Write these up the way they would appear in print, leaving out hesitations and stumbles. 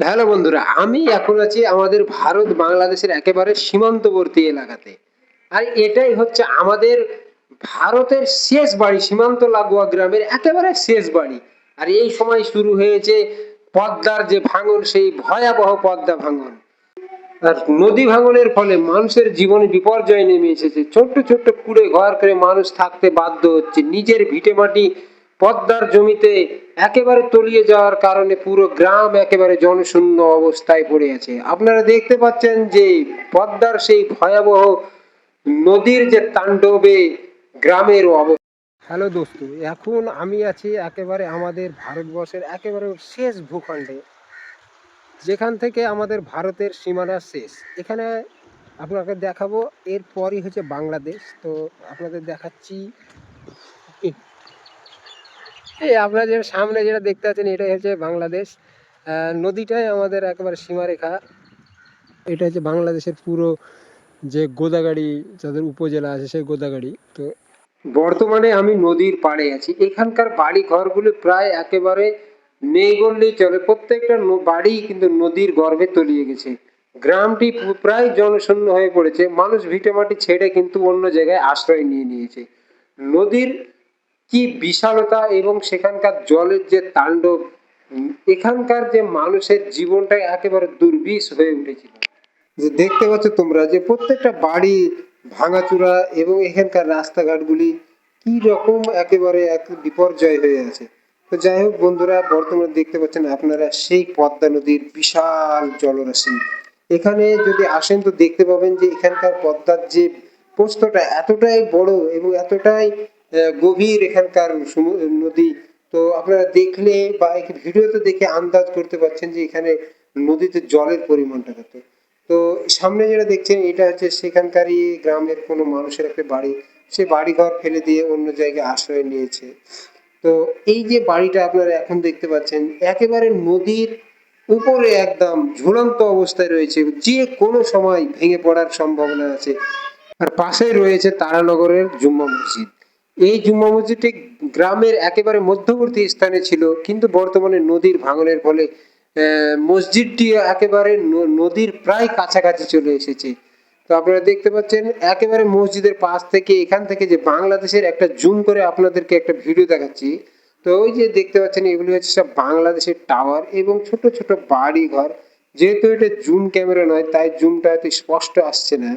Hello বন্ধুরা, আমি এখন আছি আমাদের ভারত বাংলাদেশের একেবারে সীমান্তবর্তী এলাকাতে। আর এটাই হচ্ছে আমাদের ভারতের শেষ বাড়ি, সীমান্ত লাগোয়া গ্রামের একেবারে শেষ বাড়ি। আর এই সময় শুরু হয়েছে পদ্মার যে ভাঙন, সেই ভয়াবহ পদ্মা ভাঙন। আর নদী ভাঙনের ফলে মানুষের জীবনে বিপর্যয় নেমে এসেছে। ছোট্ট ছোট্ট কুড়ে ঘর করে মানুষ থাকতে বাধ্য হচ্ছে। নিজের ভিটেমাটি পদ্মার জমিতে একেবারে তলিয়ে যাওয়ার কারণে পুরো গ্রাম একেবারে জনশূন্য অবস্থায় পড়ে আছে। আপনারা দেখতে পাচ্ছেন যে পদ্মার সেই ভয়াবহ নদীর যে তাণ্ডবে গ্রামের অবস্থা। হ্যালো দোস্ত, এখন আমি আছি একেবারে আমাদের ভারতবর্ষের একেবারে শেষ ভূখণ্ডে, যেখান থেকে আমাদের ভারতের সীমানা শেষ। এখানে আপনাকে দেখাবো, এরপরই হচ্ছে বাংলাদেশ। তো আপনাদের দেখাচ্ছি, এই আপনারা যে সামনে যেটা দেখতে পাচ্ছেন এটাই হচ্ছে বাংলাদেশ। নদীটাই আমাদের একেবারে সীমারেখা। এটা হচ্ছে বাংলাদেশের পুরো যে গোদাগাড়ি, যাদের উপজেলা আছে সেই গোদাগাড়ি। তো বর্তমানে আমি নদীর পাড়ে আছি। এখানকার বাড়ি ঘরগুলো প্রায় একেবারে নেই বললেই চলে। প্রত্যেকটা বাড়ি কিন্তু নদীর গর্ভে তলিয়ে গেছে। গ্রামটি প্রায় জনশূন্য হয়ে পড়েছে। মানুষ ভিটেমাটি ছেড়ে কিন্তু অন্য জায়গায় আশ্রয় নিয়ে নিয়েছে। নদীর কি বিশালতা এবং সেখানকার জলের যে তাণ্ডব, এখানকার যে মানুষের জীবনটা একেবারে দুর্বিষ হয়ে উঠেছিল। যে দেখতে পাচ্ছ তোমরা যে প্রত্যেকটা বাড়ি ভাঙাচোরা এবং এখানকার রাস্তাঘাটগুলি কি রকম একেবারে এক বিপর্যয় হয়ে আছে। তো যাই হোক বন্ধুরা, বর্তমানে দেখতে পাচ্ছেন আপনারা সেই পদ্মা নদীর বিশাল জলরাশি। এখানে যদি আসেন তো দেখতে পাবেন যে এখানকার পদ্মার যে প্রস্থটা এতটাই বড় এবং এতটাই গভীর এখানকার নদী। তো আপনারা দেখলে বা ভিডিওতে দেখে আন্দাজ করতে পারছেন যে এখানে নদীতে জলের পরিমাণটা কত। তো সামনে যেটা দেখছেন এটা হচ্ছে সেখানকারই গ্রামের কোনো মানুষের একটা বাড়ি। সে বাড়ি ঘর ফেলে দিয়ে অন্য জায়গায় আশ্রয় নিয়েছে। তো এই যে বাড়িটা আপনারা এখন দেখতে পাচ্ছেন একেবারে নদীর উপরে একদম ঝুলন্ত অবস্থায় রয়েছে, যে কোনো সময় ভেঙে পড়ার সম্ভাবনা আছে। আর পাশেই রয়েছে তারানগরের জুম্মা মসজিদ। এই জুম্মা মসজিদটি গ্রামের একেবারে মধ্যবর্তী স্থানে ছিল, কিন্তু বর্তমানে নদীর ভাঙনের ফলে মসজিদটি একেবারে নদীর প্রায় কাছাকাছি চলে এসেছে। তো আপনারা দেখতে পাচ্ছেন একেবারে মসজিদের পাশ থেকে, এখান থেকে যে বাংলাদেশের একটা জুম করে আপনাদেরকে একটা ভিডিও দেখাচ্ছি। তো ওই যে দেখতে পাচ্ছেন এগুলি হচ্ছে সব বাংলাদেশের টাওয়ার এবং ছোট ছোট বাড়ি ঘর। যেহেতু এটা জুম ক্যামেরা নয় তাই জুমটা এত স্পষ্ট আসছে না।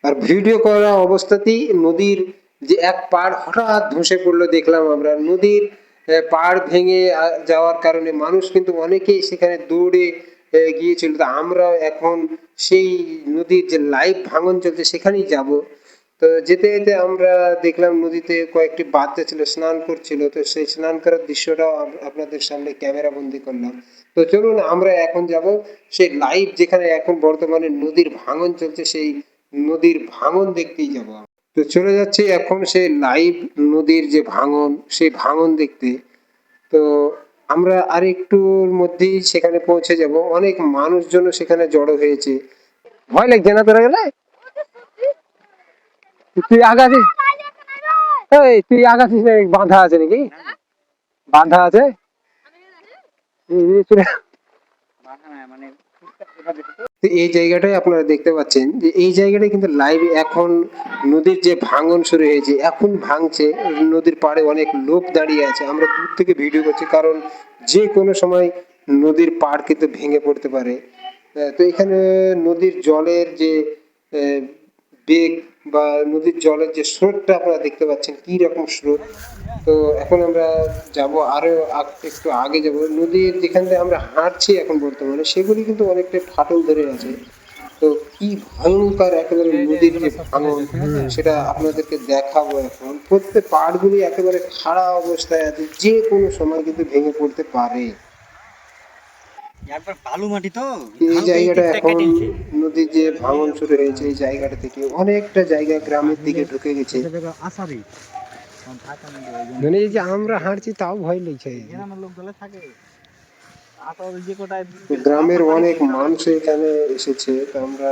আর ভিডিও করা অবস্থাতেই নদীর যে এক পাড় হঠাৎ ধসে পড়লো দেখলাম আমরা। নদীর পাড় ভেঙে যাওয়ার কারণে মানুষ কিন্তু অনেকেই সেখানে দৌড়ে গিয়েছিল। তো আমরা এখন সেই নদীর যে লাইভ ভাঙন চলছে সেখানেই যাব। তো যেতে যেতে আমরা দেখলাম নদীতে কয়েকটি বাচ্চা ছিল, স্নান করছিল। তো সেই স্নান করার দৃশ্যটাও আপনাদের সামনে ক্যামেরা বন্দি করলাম। তো চলুন আমরা এখন যাব সেই লাইভ, যেখানে এখন বর্তমানে নদীর ভাঙন চলছে, সেই নদীর ভাঙন দেখতেই যাব। তো চলে যাচ্ছে এখন সেই লাইভ নদীর যে ভাঙন, সেই ভাঙন দেখতে। তো আমরা আর একটুর মধ্যেই সেখানে পৌঁছে যাব। অনেক মানুষজনও সেখানে জড়ো হয়েছে। ভয় লাগছে না তোরা গেলে? তুই আগাছিস? এই তুই আগাছিস না, বাঁধা আছে নাকি? বাঁধা আছে? তো এই জায়গাটাই আপনারা দেখতে পাচ্ছেন যে এই জায়গাটাই কিন্তু লাইভ এখন নদীর যে ভাঙন শুরু হয়েছে, এখন ভাঙছে। নদীর পাড়ে অনেক লোক দাঁড়িয়ে আছে। আমরা দূর থেকে ভিডিও করছি কারণ যে কোনো সময় নদীর পাড় কিন্তু ভেঙে পড়তে পারে। তো এখানে নদীর জলের যে আহ, বেগ বা নদীর জলের যে স্রোতটা আপনারা দেখতে পাচ্ছেন কি রকম স্রোত। তো এখন আমরা যাব আরো একটু আগে যাব। নদীর যেখান দিয়ে আমরা হাঁটছি এখন বর্তমানে সেগুলি কিন্তু অনেকটা ফাটল ধরে আছে। তো কি ভয়ঙ্কর একেবারে নদীর যে ভাঙন, সেটা আপনাদেরকে দেখাবো। এখন প্রত্যেক পাড়গুলি একেবারে খাড়া অবস্থায় আছে, যে কোনো সময় কিন্তু ভেঙে পড়তে পারে। এই জায়গাটা এখন নদীর যে ভাঙন শুরু হয়েছে, এই জায়গাটা থেকে অনেকটা জায়গা গ্রামের দিকে ঢুকে গেছে। মানে এই যে আমরা হাঁটছি তাও ভয় লাগছে। গ্রামের অনেক মানুষ এখানে এসেছে। তো আমরা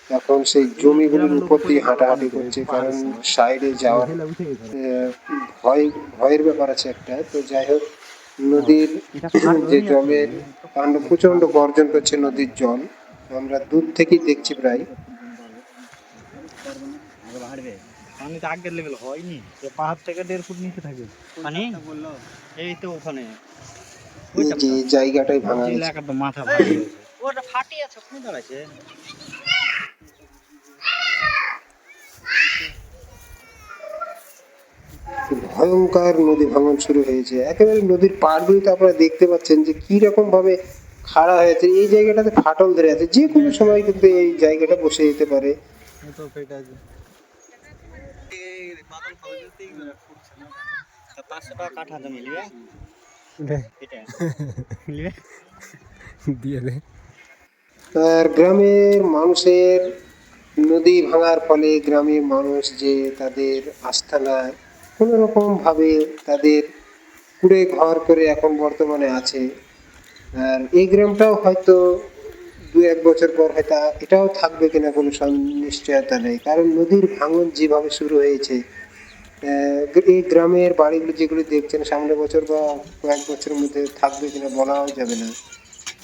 এখন সেই জমিগুলির উপর দিয়ে হাঁটাহাঁটি করছি, কারণ সাইডে যাওয়ার ভয় ভয়ের ব্যাপার আছে একটা। তো যাই হোক, নদীর যে জলের কাণ্ড প্রচণ্ড গর্জন করছে নদীর জল, আমরা দূর থেকেই দেখছি প্রায়। পানি তো আগের লেভেল হয়নি, পাহাড় থেকে 1.5 ফুট নিচে থাকে পানি। এই তো ওখানে এই যে এই জায়গাটাই ভাঙা গেছে। এলাকার তো মাথা ভাঙা গেছে, ওটা ফাটি আছে, ওখানে দাঁড়াইছে। ভয়ঙ্কর নদী ভাঙন শুরু হয়েছে, একেবারে নদীর পাড়গুলিতে আপনারা দেখতে পাচ্ছেন যে কি রকম ভাবে খাড়া হয়েছে। এই জায়গাটাতে ফাটল ধরে আছে, যে কোনো সময় কিন্তু এই জায়গাটা বসে যেতে পারে। আর গ্রামের মানুষের নদী ভাঙার ফলে গ্রামের মানুষ যে তাদের আস্তানায় কোনো রকম ভাবে তাদের কুড়ে ঘর করে এখন বর্তমানে আছে। আর এই গ্রামটাও হয়তো 2-1 বছর পর হয়তো এটাও থাকবে কিনা কোনো নিশ্চয়তা নেই, কারণ নদীর ভাঙন যেভাবে শুরু হয়েছে। এই গ্রামের বাড়িগুলো যেগুলো দেখছেন সামনের বছর বা কয়েক বছরের মধ্যে থাকবে কিনা বলাও যাবে না।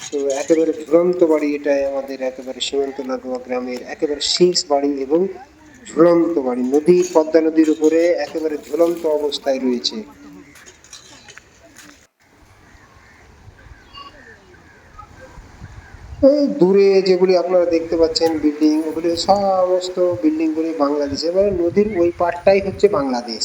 তো একেবারে ঝুলন্ত বাড়ি, এটাই আমাদের একেবারে সীমান্ত লাগোয়া গ্রামের একেবারে শেষ বাড়ি এবং ঝুলন্ত বাড়ি, পদ্মা নদীর উপরে একেবারে ঝুলন্ত অবস্থায় রয়েছে। এই দূরে যেগুলি আপনারা দেখতে পাচ্ছেন বিল্ডিং, ওগুলি সমস্ত বিল্ডিংগুলি বাংলাদেশে, মানে নদীর ওই পাড়টাই হচ্ছে বাংলাদেশ।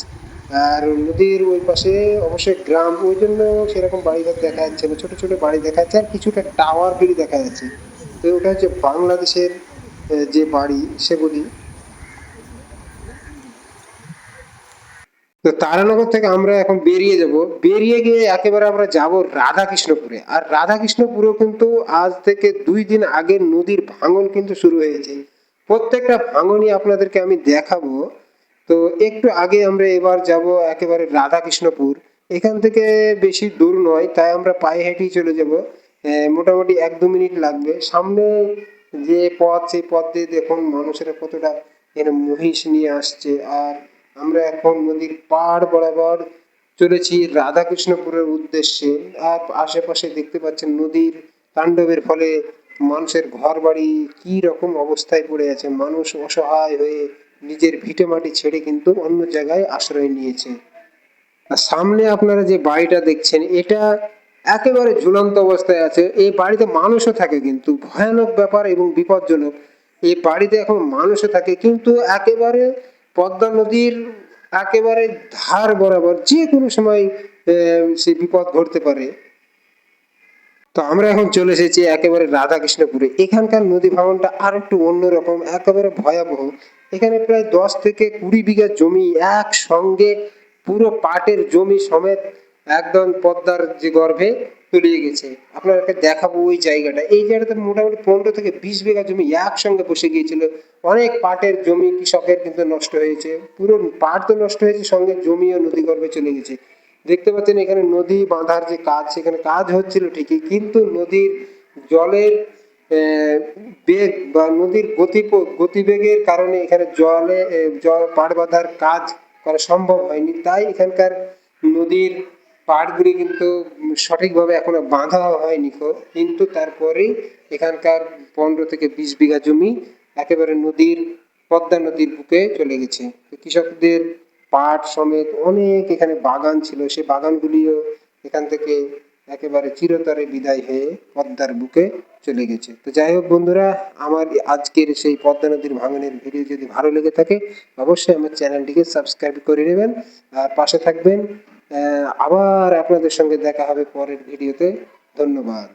আর নদীর ওই পাশে অবশ্যই গ্রাম, ওই জন্য সেরকম বাড়িঘর দেখা যাচ্ছে না, ছোট ছোট বাড়ি দেখা যাচ্ছে আর কিছুটা টাওয়ার গুলি দেখা যাচ্ছে। তো ওটা হচ্ছে বাংলাদেশের যে বাড়ি সেগুলি। তো তারানগর থেকে আমরা এখন বেরিয়ে যাব, বেরিয়ে গিয়ে একেবারে আমরা যাব রাধাকৃষ্ণপুরে। আর রাধাকৃষ্ণপুরেও কিন্তু আজ থেকে 2 দিন আগে নদীর ভাঙন কিন্তু শুরু হয়েছে, প্রত্যেকটা ভাঙনই আপনাদেরকে আমি দেখাবো। তো একটু আগে আমরা এবার যাব একেবারে রাধাকৃষ্ণপুর, এখান থেকে বেশি দূর নয়, তাই আমরা পায়ে হেঁটেই চলে যাব। মোটামুটি 1-2 মিনিট লাগবে। সামনে যে পথ, সেই পথ দিয়ে দেখুন মানুষেরা কতটা এখানে মহিষ নিয়ে আসছে। আর আমরা এখন নদীর পাড় বরাবর চলেছি রাধাকৃষ্ণপুরের উদ্দেশ্যে। আর আশেপাশে দেখতে পাচ্ছেন নদীর তাণ্ডবের ফলে মানুষের ঘর বাড়ি কি রকম অবস্থায় পড়ে আছে, মানুষ অসহায় হয়ে নিজের ভিটে মাটি ছেড়ে কিন্তু অন্য জায়গায় আশ্রয় নিয়েছে। আর সামনে আপনারা যে বাড়িটা দেখছেন এটা একেবারে ঝুলন্ত অবস্থায় আছে, এই বাড়িতে মানুষও থাকে, কিন্তু ভয়ানক ব্যাপার এবং বিপজ্জনক, এই বাড়িতে এখন মানুষও থাকে কিন্তু একেবারে পদ্মা নদীর একেবারে ধার বরাবর যে কোনো সময় সে বিপদ ঘটতে পারে। তো আমরা এখন চলে এসেছি একেবারে রাধাকৃষ্ণপুরে, এখানকার নদী ভাঙনটা আর একটু অন্যরকম, একেবারে ভয়াবহ। এখানে প্রায় 10 থেকে 20 বিঘা জমি একসঙ্গে পুরো পাটের জমি সমেত একদম পদ্মার যে গর্ভে তলিয়ে গেছে। আপনাদেরকে দেখাবো ওই জায়গাটা, এই জায়গাটাতে মোটামুটি 15 থেকে 20 বিঘা জমি একসঙ্গে বসে গিয়েছিল। অনেক পাটের জমি কৃষকের কিন্তু নষ্ট হয়েছে, পুরো পাট তো নষ্ট হয়েছে, সঙ্গে জমিও নদী গর্ভে চলে গেছে। দেখতে পাচ্ছেন এখানে নদী বাঁধার যে কাজ, সেখানে কাজ হচ্ছিল ঠিকই, কিন্তু নদীর জলের বেগ বা নদীর গতিবেগের কারণে এখানে জল পাড় বাঁধার কাজ করা সম্ভব হয়নি, তাই এখানকার নদীর পাড়গুলি কিন্তু সঠিকভাবে এখনো বাঁধা হয়নি। কিন্তু তারপরেই এখানকার 15 থেকে 20 বিঘা জমি একেবারে পদ্মা নদীর বুকে চলে গেছে। কৃষকদের পাট সমেত অনেক এখানে বাগান ছিল, সেই বাগানগুলিও এখান থেকে একেবারে চিরতরে বিদায় হয়ে পদ্মার বুকে চলে গেছে। তো যাই হোক বন্ধুরা, আমার আজকের সেই পদ্মা নদীর ভাঙনের ভিডিও যদি ভালো লেগে থাকে অবশ্যই আমার চ্যানেলটিকে সাবস্ক্রাইব করে নেবেন আর পাশে থাকবেন। আবার আপনাদের সঙ্গে দেখা হবে পরের ভিডিওতে। ধন্যবাদ।